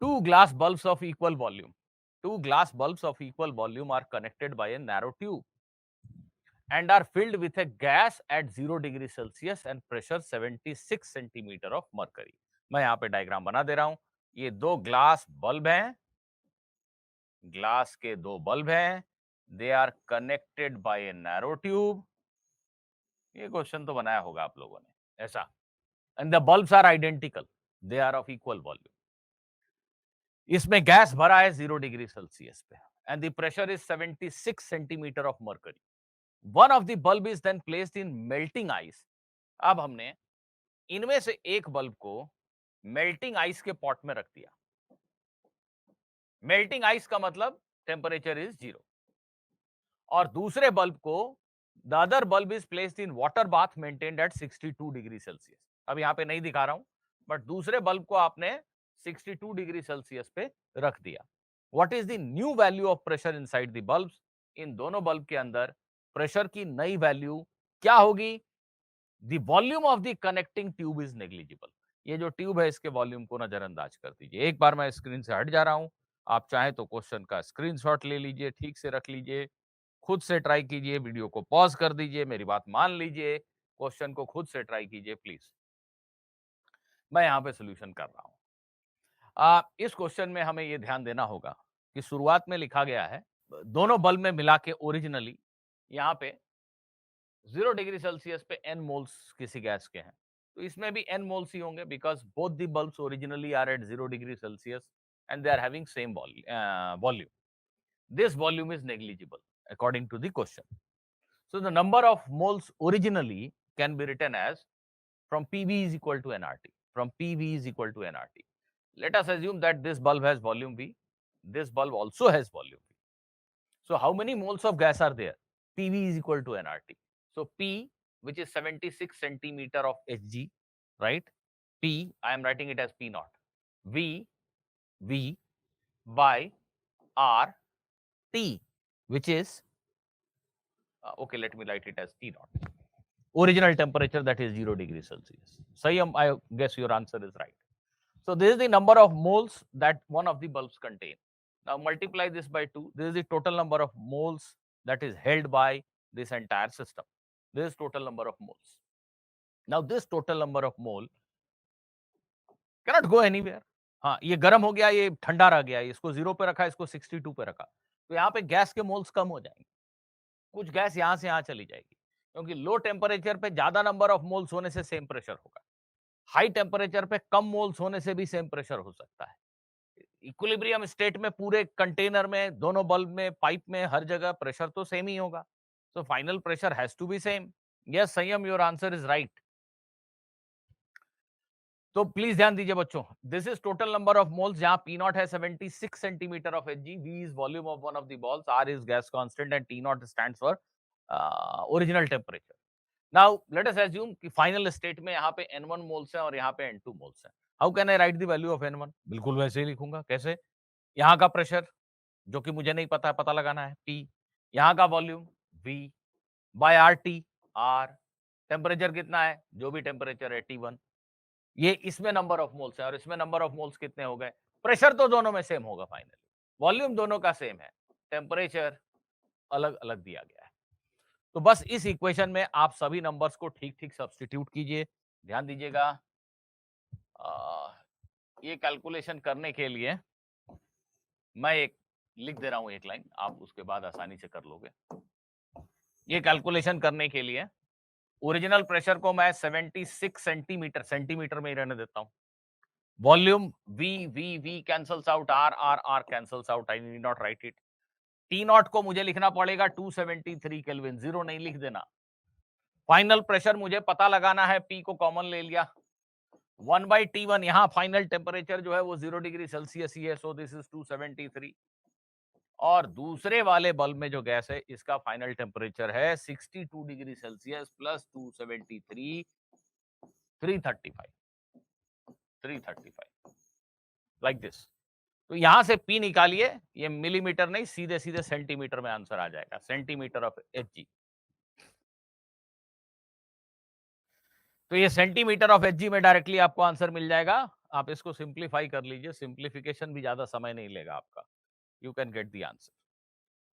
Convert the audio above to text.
Two glass bulbs of equal volume. Two glass bulbs of equal volume are connected by a narrow tube and are filled with a gas at 0 degree Celsius and pressure 76 centimetre of mercury. मैं यहाँ पे diagram बना दे रहा हूं. ये दो glass bulb हैं, glass के दो बल्ब हैं. They are connected by a narrow tube. ये क्वेश्चन तो बनाया होगा आप लोगों ने ऐसा. And the bulbs are identical, they are of equal volume. इसमें गैस भरा है 0 डिग्री सेल्सियस पे and the pressure is 76 centimetre of mercury. One of the bulb is then placed in melting ice. अब हमने इनमें से एक बल्ब को मेल्टिंग आइस के पॉट में रख दिया. मेल्टिंग आइस का मतलब टेम्परेचर इज 0. और दूसरे बल्ब को the other bulb is placed in water bath maintained eight 62 degree Celsius. अब यहां पे नहीं दिखा रहा हूं, बट दूसरे बल्ब को आपने 62 डिग्री सेल्सियस पे रख दिया. What is the new value of pressure inside the bulbs? इन दोनों बल्ब के अंदर प्रेशर की नई वैल्यू क्या होगी? The volume of the connecting tube is negligible. ये जो ट्यूब है इसके वॉल्यूम को नजरअंदाज कर दीजिए. एक बार मैं स्क्रीन से हट जा रहा हूं. आप चाहें तो क्वेश्चन का स्क्रीनशॉट ले लीजिए, ठीक से रख लीजिए, खुद से ट्राई कीजिए, वीडियो को पॉज कर दीजिए, मेरी बात मान लीजिए, क्वेश्चन को खुद से ट्राई कीजिए प्लीज. मैं यहां पे सोल्यूशन कर रहा हूं. इस क्वेश्चन में हमें यह ध्यान देना होगा कि शुरुआत में लिखा गया है दोनों बल्ब में मिला के ओरिजिनली यहां पे 0 डिग्री सेल्सियस पे n मोल्स किसी गैस के हैं. तो इसमें भी n मोल्स ही होंगे because both the bulbs originally are at 0 degree Celsius and they are having same volume. This volume is negligible according to the question. So the number of moles originally can be written as from PV is equal to nRT. From PV is equal to nRT. Let us assume that this bulb has volume V. This bulb also has volume V. So how many moles of gas are there? PV is equal to nRT. So P, which is 76 centimeter of Hg, right? P, I am writing it as P naught. V by R T, which is okay, let me write it as T naught. Original temperature, that is 0 degree Celsius. Sayam, I guess your answer is right. So this is the number of moles that one of the bulbs contain. Now multiply this by 2. This is the total number of moles that is held by this entire system. This is total number of moles. Now this total number of mole cannot go anywhere. हाँ, ये गर्म हो गया, ये ठंडा रह गया, इसको 0 पे रखा, इसको 62 पे रखा, तो यहाँ पे गैस के मोल्स कम हो जाएंगे. कुछ गैस यहां से यहां चली जाएगी क्योंकि लो टेम्परेचर पे ज्यादा नंबर ऑफ मोल्स होने से सेम प्रेशर होगा. हाई टेम्परेचर पे कम मोल्स होने से भी सेम प्रेशर हो सकता है. इक्विलिब्रियम स्टेट में पूरे कंटेनर में, दोनों बल्ब में, पाइप में, हर जगह प्रेशर तो सेम ही होगा. So final pressure has to be same. Yes Sanyam, your answer is right. तो प्लीज ध्यान दीजिए बच्चों, this is total number of moles. जहां पी नॉट है 76 centimetre of Hg, V is volume of one of the balls, R is gas constant and T naught stands for original temperature. Now let us assume कि final state में यहाँ पे N1 moles हैं और यहाँ पे N2 moles हैं. How can I right the value of N1? बिल्कुल वैसे ही लिखूंगा. कैसे? यहाँ का प्रेशर जो कि मुझे नहीं पता है, पता लगाना है, P. यहाँ का volume V by RT, R. Temperature कितना है? जो भी टेम्परेचर है T1. ये इसमें नंबर ऑफ मोल्स है और इसमें नंबर ऑफ मोल्स कितने हो गए? प्रेशर तो दोनों में सेम होगा फाइनली, वॉल्यूम दोनों का सेम है, टेम्परेचर अलग अलग दिया गया है. तो बस इस इक्वेशन में आप सभी नंबर्स को ठीक ठीक सब्स्टिट्यूट कीजिए. ध्यान दीजिएगा, ये कैलकुलेशन करने के लिए मैं एक लिख दे रहा हूं, एक लाइन, आप उसके बाद आसानी से कर लोगे. ये कैलकुलेशन करने के लिए ओरिजिनल प्रेशर को मैं 76 सेंटीमीटर में ही रहने देता हूं. Volume V cancels out, R cancels out, I need not right it. T not को मुझे लिखना पड़ेगा 273 केल्विन, 0 नहीं लिख देना. फाइनल प्रेशर मुझे पता लगाना है, P को कॉमन ले लिया, 1/T1. यहाँ फाइनल टेम्परेचर जो है वो 0 डिग्री सेल्सियस ही है, सो दिस इज 273. और दूसरे वाले बल्ब में जो गैस है इसका फाइनल टेम्परेचर है 62 degree Celsius plus 273, 335 like this. तो यहां से P निकालिए, ये मिलीमीटर नहीं, सीधे सीधे सेंटीमीटर में आंसर आ जाएगा, सेंटीमीटर ऑफ Hg. तो ये सेंटीमीटर ऑफ Hg में डायरेक्टली आपको आंसर मिल जाएगा. आप इसको सिंप्लीफाई कर लीजिए, सिंप्लीफिकेशन भी ज्यादा समय नहीं लेगा आपका, you can get the answer.